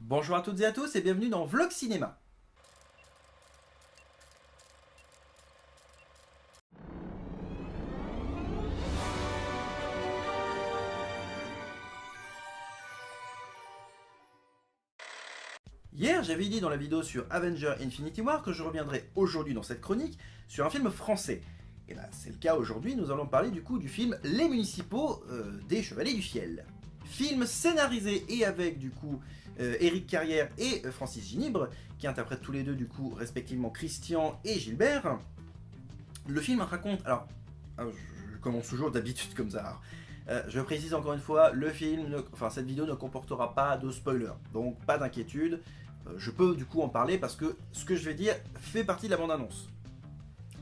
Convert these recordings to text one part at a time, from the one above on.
Bonjour à toutes et à tous et bienvenue dans Vlog Cinéma. Hier, j'avais dit dans la vidéo sur Avengers Infinity War que je reviendrai aujourd'hui dans cette chronique sur un film français. Et là, c'est le cas aujourd'hui, nous allons parler du coup du film Les Municipaux des Chevaliers du Fiel. Film scénarisé et avec du coup Éric Carrière et Francis Ginibre, qui interprètent tous les deux du coup respectivement Christian et Gilbert. Le film raconte... Alors je commence toujours d'habitude comme ça. Je précise encore une fois, le film, cette vidéo ne comportera pas de spoiler, donc pas d'inquiétude. Je peux du coup en parler parce que ce que je vais dire fait partie de la bande-annonce.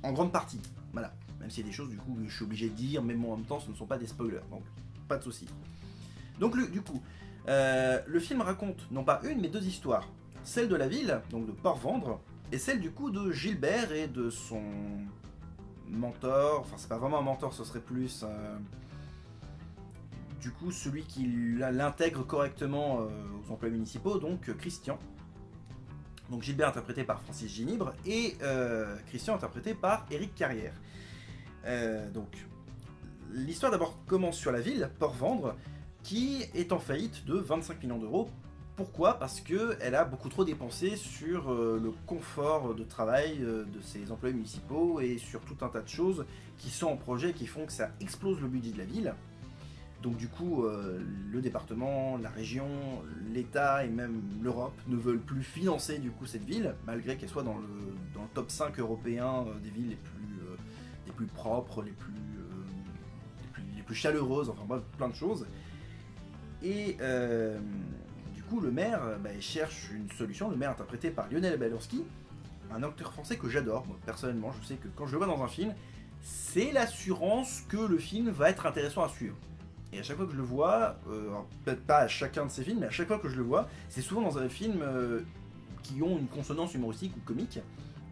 En grande partie, voilà. Même s'il y a des choses du coup que je suis obligé de dire, mais en même temps ce ne sont pas des spoilers, donc pas de soucis. Donc le film raconte non pas une mais deux histoires. Celle de la ville, donc de Port-Vendre, et celle du coup de Gilbert et de son mentor, enfin c'est pas vraiment un mentor, ce serait plus du coup celui qui l'intègre correctement aux emplois municipaux, donc Christian. Donc Gilbert interprété par Francis Ginibre et Christian interprété par Éric Carrière. Donc l'histoire d'abord commence sur la ville, Port-Vendre, qui est en faillite de 25 millions d'euros. Pourquoi? Parce qu'elle a beaucoup trop dépensé sur le confort de travail de ses employés municipaux et sur tout un tas de choses qui sont en projet et qui font que ça explose le budget de la ville. Donc du coup, le département, la région, l'État et même l'Europe ne veulent plus financer du coup cette ville, malgré qu'elle soit dans le top 5 européen des villes les plus propres, les plus chaleureuses, enfin bref, plein de choses. Et du coup, le maire cherche une solution. Le maire interprété par Lionel Balurski, un acteur français que j'adore. Moi, personnellement, je sais que quand je le vois dans un film, c'est l'assurance que le film va être intéressant à suivre. Et à chaque fois que je le vois, peut-être pas à chacun de ces films, mais à chaque fois que je le vois, c'est souvent dans un film qui ont une consonance humoristique ou comique.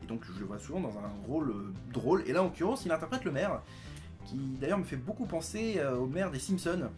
Et donc je le vois souvent dans un rôle drôle. Et là, en l'occurrence, il interprète le maire, qui d'ailleurs me fait beaucoup penser au maire des Simpsons.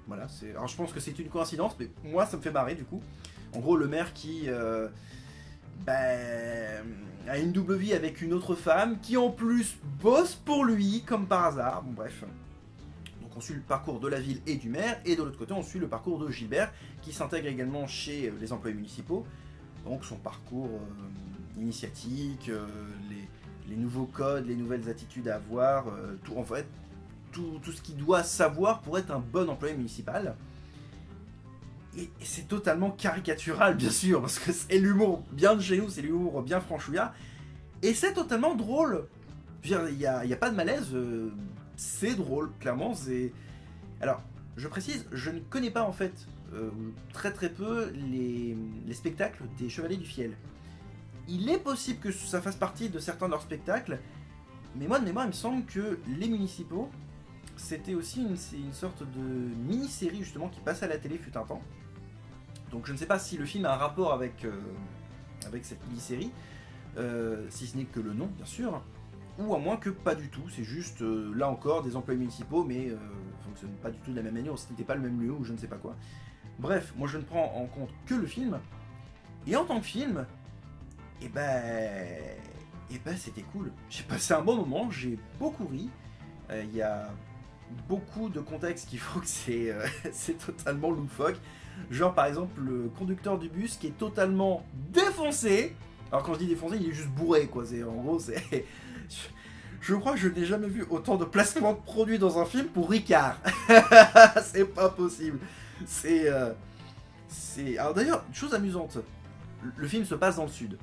Voilà, alors je pense que c'est une coïncidence, mais moi ça me fait marrer du coup. En gros, le maire qui a une double vie avec une autre femme, qui en plus bosse pour lui, comme par hasard. Bon bref. Donc on suit le parcours de la ville et du maire, et de l'autre côté on suit le parcours de Gilbert, qui s'intègre également chez les employés municipaux. Donc son parcours initiatique, les nouveaux codes, les nouvelles attitudes à avoir, tout en fait. Tout ce qu'il doit savoir pour être un bon employé municipal. Et c'est totalement caricatural, bien sûr, parce que c'est l'humour bien de chez nous, c'est l'humour bien franchouillard. Et c'est totalement drôle. Je veux dire, il n'y a pas de malaise, c'est drôle, clairement. Alors, je précise, je ne connais pas en fait, très très peu, les spectacles des Chevaliers du Fiel. Il est possible que ça fasse partie de certains de leurs spectacles, mais moi de mémoire, il me semble que les municipaux, c'était aussi une sorte de mini-série justement qui passait à la télé fut un temps. Donc je ne sais pas si le film a un rapport avec cette mini-série, si ce n'est que le nom bien sûr, ou à moins que pas du tout, c'est juste là encore des employés municipaux mais fonctionnent pas du tout de la même manière, ce n'était pas le même lieu ou je ne sais pas quoi. Bref, moi je ne prends en compte que le film, et en tant que film, c'était cool. J'ai passé un bon moment, j'ai beaucoup ri, il y a beaucoup de contextes qui font que c'est totalement loufoque. Genre par exemple le conducteur du bus qui est totalement défoncé. Alors quand je dis défoncé, il est juste bourré quoi. En gros c'est... Je crois que je n'ai jamais vu autant de placements de produits dans un film pour Ricard. C'est pas possible. Alors d'ailleurs, une chose amusante. Le film se passe dans le sud.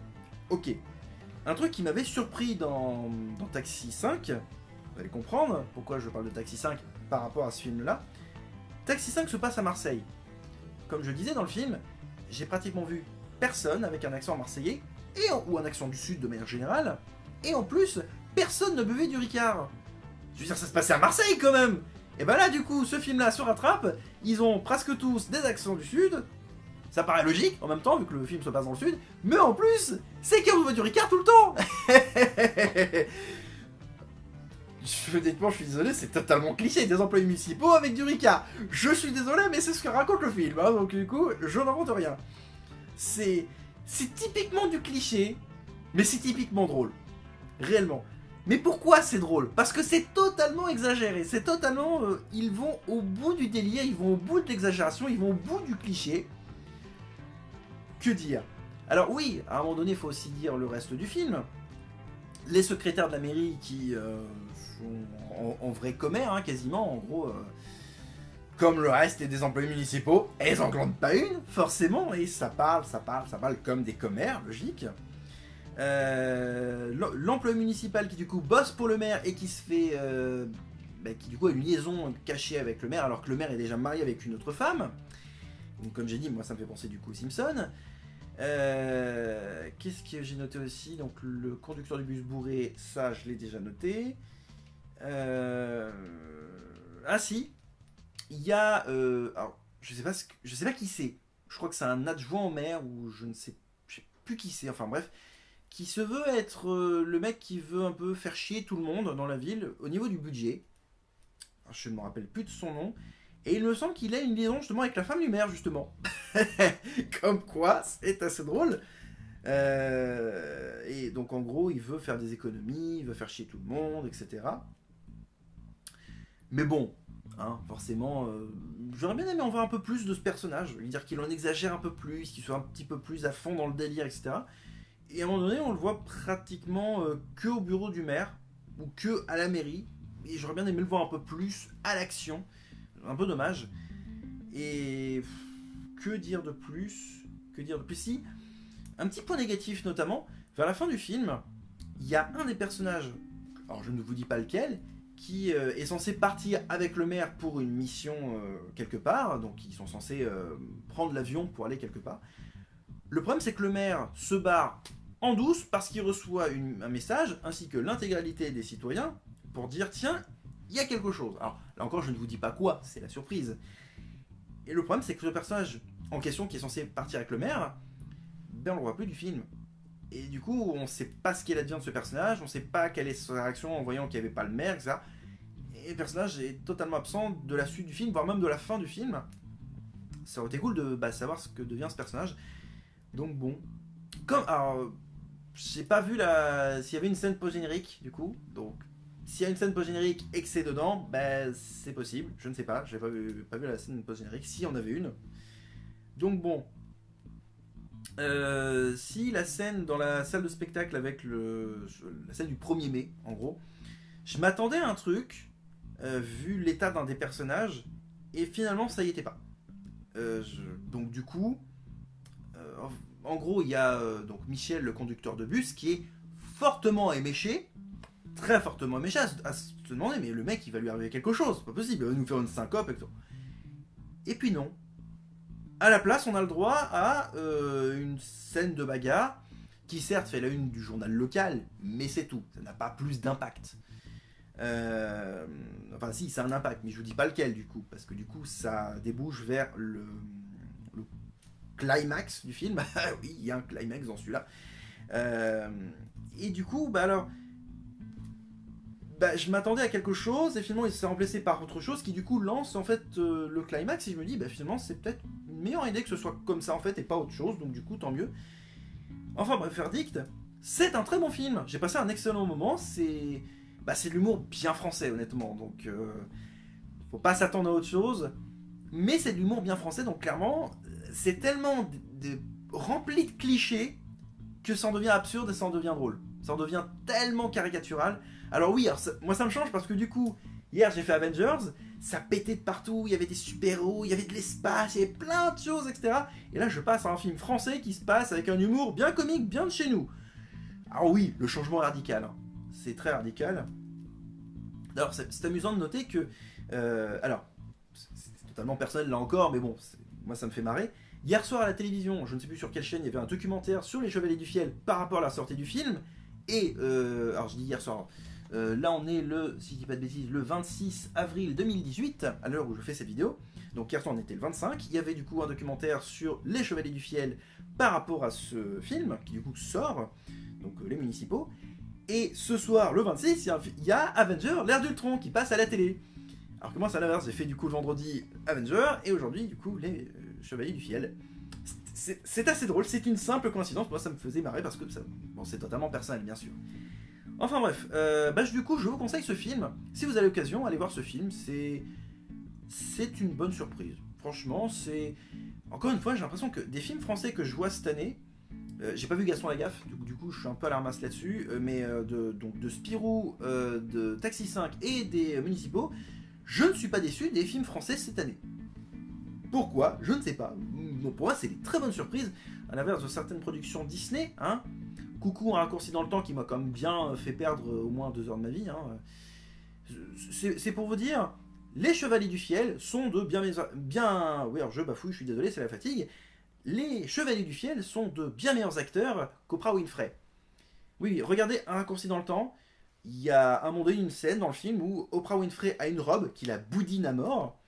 Ok. Un truc qui m'avait surpris dans Taxi 5... Vous allez comprendre pourquoi je parle de Taxi 5 par rapport à ce film-là. Taxi 5 se passe à Marseille. Comme je disais dans le film, j'ai pratiquement vu personne avec un accent marseillais, ou un accent du sud de manière générale, et en plus, personne ne buvait du Ricard. Je veux dire, ça se passait à Marseille quand même. Et ben là, du coup, ce film-là se rattrape, ils ont presque tous des accents du sud, ça paraît logique en même temps, vu que le film se passe dans le sud, mais en plus, c'est qu'on boit du Ricard tout le temps. Honnêtement, je suis désolé, c'est totalement cliché, des employés municipaux avec du Ricard. Je suis désolé, mais c'est ce que raconte le film, hein, donc du coup, je n'invente rien. C'est typiquement du cliché, mais c'est typiquement drôle. Réellement. Mais pourquoi c'est drôle? Parce que c'est totalement exagéré, c'est totalement... ils vont au bout du délire, ils vont au bout de l'exagération, ils vont au bout du cliché. Que dire? Alors oui, à un moment donné, il faut aussi dire le reste du film. Les secrétaires de la mairie qui sont en vrai commères, hein, quasiment, en gros... comme le reste des employés municipaux, elles en glandent pas une, forcément, et ça parle comme des commères, logique. L'employé municipal qui du coup bosse pour le maire et qui se fait... qui du coup a une liaison cachée avec le maire alors que le maire est déjà marié avec une autre femme. Donc comme j'ai dit, moi ça me fait penser du coup aux Simpsons. Qu'est-ce que j'ai noté aussi? Donc le conducteur du bus bourré, ça je l'ai déjà noté. Ah si, il y a... alors, je sais pas qui c'est. Je crois que c'est un adjoint au maire ou je sais plus qui c'est. Enfin bref, qui se veut être le mec qui veut un peu faire chier tout le monde dans la ville au niveau du budget. Alors, je ne me rappelle plus de son nom. Et il me semble qu'il a une liaison justement avec la femme du maire, justement. Comme quoi, c'est assez drôle. Et donc en gros, il veut faire des économies, il veut faire chier tout le monde, etc. Mais bon, hein, forcément, j'aurais bien aimé en voir un peu plus de ce personnage. Je veux dire qu'il en exagère un peu plus, qu'il soit un petit peu plus à fond dans le délire, etc. Et à un moment donné, on le voit pratiquement que au bureau du maire, ou que à la mairie. Et j'aurais bien aimé le voir un peu plus à l'action. Un peu dommage. Et que dire de plus? Que dire de plus? Si, un petit point négatif notamment, vers la fin du film, il y a un des personnages, alors je ne vous dis pas lequel, qui est censé partir avec le maire pour une mission quelque part, donc ils sont censés prendre l'avion pour aller quelque part. Le problème c'est que le maire se barre en douce parce qu'il reçoit un message, ainsi que l'intégralité des citoyens, pour dire tiens, il y a quelque chose. Alors là encore, je ne vous dis pas quoi, c'est la surprise. Et le problème, c'est que le personnage en question qui est censé partir avec le maire, ben on le voit plus du film. Et du coup, on sait pas ce qu'est l'advient de ce personnage, on sait pas quelle est sa réaction en voyant qu'il n'y avait pas le maire, etc. Et le personnage est totalement absent de la suite du film, voire même de la fin du film. Ça aurait été cool de savoir ce que devient ce personnage. Donc bon. Alors, j'ai pas vu s'il y avait une scène post-générique, du coup, donc... S'il y a une scène post-générique et que c'est dedans, ben c'est possible, je ne sais pas, j'ai pas vu la scène post-générique, s'il y en avait une. Donc bon. Si la scène dans la salle de spectacle avec la scène du 1er mai, en gros, je m'attendais à un truc, vu l'état d'un des personnages, et finalement ça y était pas. Donc du coup, en gros il y a donc Michel, le conducteur de bus, qui est fortement éméché, très fortement méchant à se demander mais le mec il va lui arriver quelque chose, c'est pas possible, il va nous faire une syncope et tout. Et puis non. À la place on a le droit à une scène de bagarre qui certes fait la une du journal local, mais c'est tout, ça n'a pas plus d'impact. Enfin si, ça a un impact, mais je vous dis pas lequel du coup, parce que du coup ça débouche vers le climax du film. Oui, il y a un climax dans celui-là. Et du coup, bah alors... je m'attendais à quelque chose et finalement il s'est remplacé par autre chose qui du coup lance en fait le climax et je me dis finalement c'est peut-être une meilleure idée que ce soit comme ça en fait et pas autre chose, donc du coup tant mieux. Enfin bref, verdict, c'est un très bon film, j'ai passé un excellent moment, c'est de l'humour bien français honnêtement, donc faut pas s'attendre à autre chose, mais c'est de l'humour bien français, donc clairement c'est tellement rempli de clichés que ça en devient absurde et ça en devient drôle, ça en devient tellement caricatural. Alors oui, moi ça me change parce que du coup, hier j'ai fait Avengers, ça pétait de partout, il y avait des super-héros, il y avait de l'espace, il y avait plein de choses, etc. Et là je passe à un film français qui se passe avec un humour bien comique, bien de chez nous. Alors oui, le changement est radical, hein. C'est très radical. Alors c'est amusant de noter que... alors, c'est totalement personnel là encore, mais bon, moi ça me fait marrer. Hier soir à la télévision, je ne sais plus sur quelle chaîne, il y avait un documentaire sur les Chevaliers du Fiel par rapport à la sortie du film. Et, alors je dis hier soir... là on est si je dis pas de bêtises, le 26 avril 2018, à l'heure où je fais cette vidéo. Donc hier soir on était le 25, il y avait du coup un documentaire sur les Chevaliers du Fiel par rapport à ce film, qui du coup sort, donc les municipaux. Et ce soir, le 26, il y a Avenger, l'ère d'Ultron, qui passe à la télé. Alors que moi, c'est à l'inverse, j'ai fait du coup le vendredi Avenger, et aujourd'hui, du coup, les Chevaliers du Fiel. C'est assez drôle, c'est une simple coïncidence, moi ça me faisait marrer parce que bon, c'est totalement personnel, bien sûr. Enfin bref, du coup, je vous conseille ce film. Si vous avez l'occasion, allez voir ce film, c'est une bonne surprise. Franchement, c'est... Encore une fois, j'ai l'impression que des films français que je vois cette année, j'ai pas vu Gaston Lagaffe, du coup je suis un peu à la ramasse là-dessus, mais donc de Spirou, de Taxi 5 et des Municipaux, je ne suis pas déçu des films français cette année. Pourquoi? Je ne sais pas. Donc pour moi, c'est une très bonne surprise, à l'inverse de certaines productions Disney, hein. Coucou, un raccourci dans le temps qui m'a quand même bien fait perdre au moins 2 heures de ma vie, hein. C'est pour vous dire, les Chevaliers du Fiel sont de bien... Oui, alors je bafouille, je suis désolé, c'est la fatigue. Les Chevaliers du Fiel sont de bien meilleurs acteurs qu'Oprah Winfrey. Oui, regardez un raccourci dans le temps. Il y a à un moment donné une scène dans le film où Oprah Winfrey a une robe qui la boudine à mort.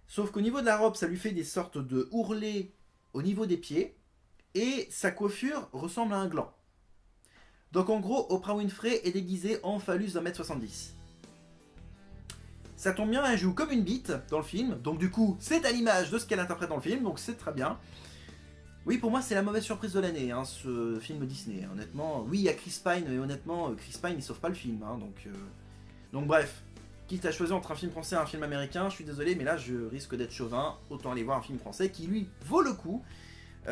Sauf qu'au niveau de la robe, ça lui fait des sortes de ourlets au niveau des pieds. Et sa coiffure ressemble à un gland. Donc en gros, Oprah Winfrey est déguisée en phallus d'1m70. Ça tombe bien, elle joue comme une bite dans le film. Donc du coup, c'est à l'image de ce qu'elle interprète dans le film. Donc c'est très bien. Oui, pour moi, c'est la mauvaise surprise de l'année, hein, ce film Disney. Honnêtement, oui, il y a Chris Pine, mais honnêtement, Chris Pine, il sauve pas le film. Hein, donc bref, quitte à choisir entre un film français et un film américain, je suis désolé, mais là, je risque d'être chauvin. Autant aller voir un film français qui, lui, vaut le coup, qui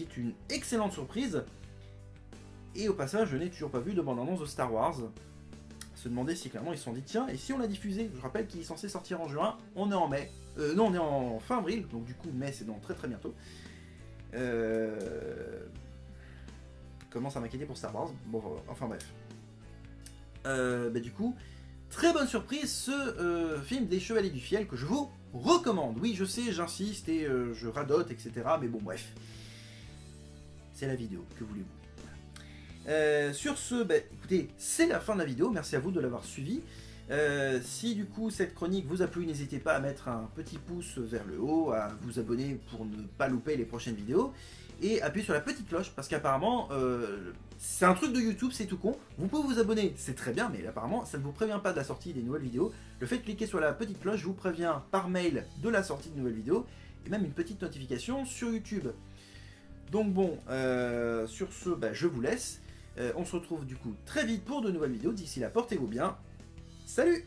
est une excellente surprise. Et au passage, je n'ai toujours pas vu de bande-annonce de Star Wars. Se demander si clairement ils se sont dit, tiens, et si on l'a diffusé? Je rappelle qu'il est censé sortir en juin, on est en mai. Non, on est en fin avril, donc du coup, mai, c'est dans très très bientôt. Commence à m'inquiéter pour Star Wars. Bon, enfin bref. Du coup, très bonne surprise ce film des Chevaliers du Fiel que je vous recommande. Oui, je sais, j'insiste et je radote, etc. Mais bon, bref. C'est la vidéo, que voulez-vous. Sur ce, écoutez, c'est la fin de la vidéo. Merci à vous de l'avoir suivi. Si du coup cette chronique vous a plu, n'hésitez pas à mettre un petit pouce vers le haut, à vous abonner pour ne pas louper les prochaines vidéos, et appuyer sur la petite cloche, parce qu'apparemment, c'est un truc de YouTube, c'est tout con. Vous pouvez vous abonner, c'est très bien, mais apparemment, ça ne vous prévient pas de la sortie des nouvelles vidéos. Le fait de cliquer sur la petite cloche vous prévient par mail de la sortie de nouvelles vidéos, et même une petite notification sur YouTube. Donc bon, sur ce, je vous laisse. On se retrouve du coup très vite pour de nouvelles vidéos. D'ici là, portez-vous bien. Salut!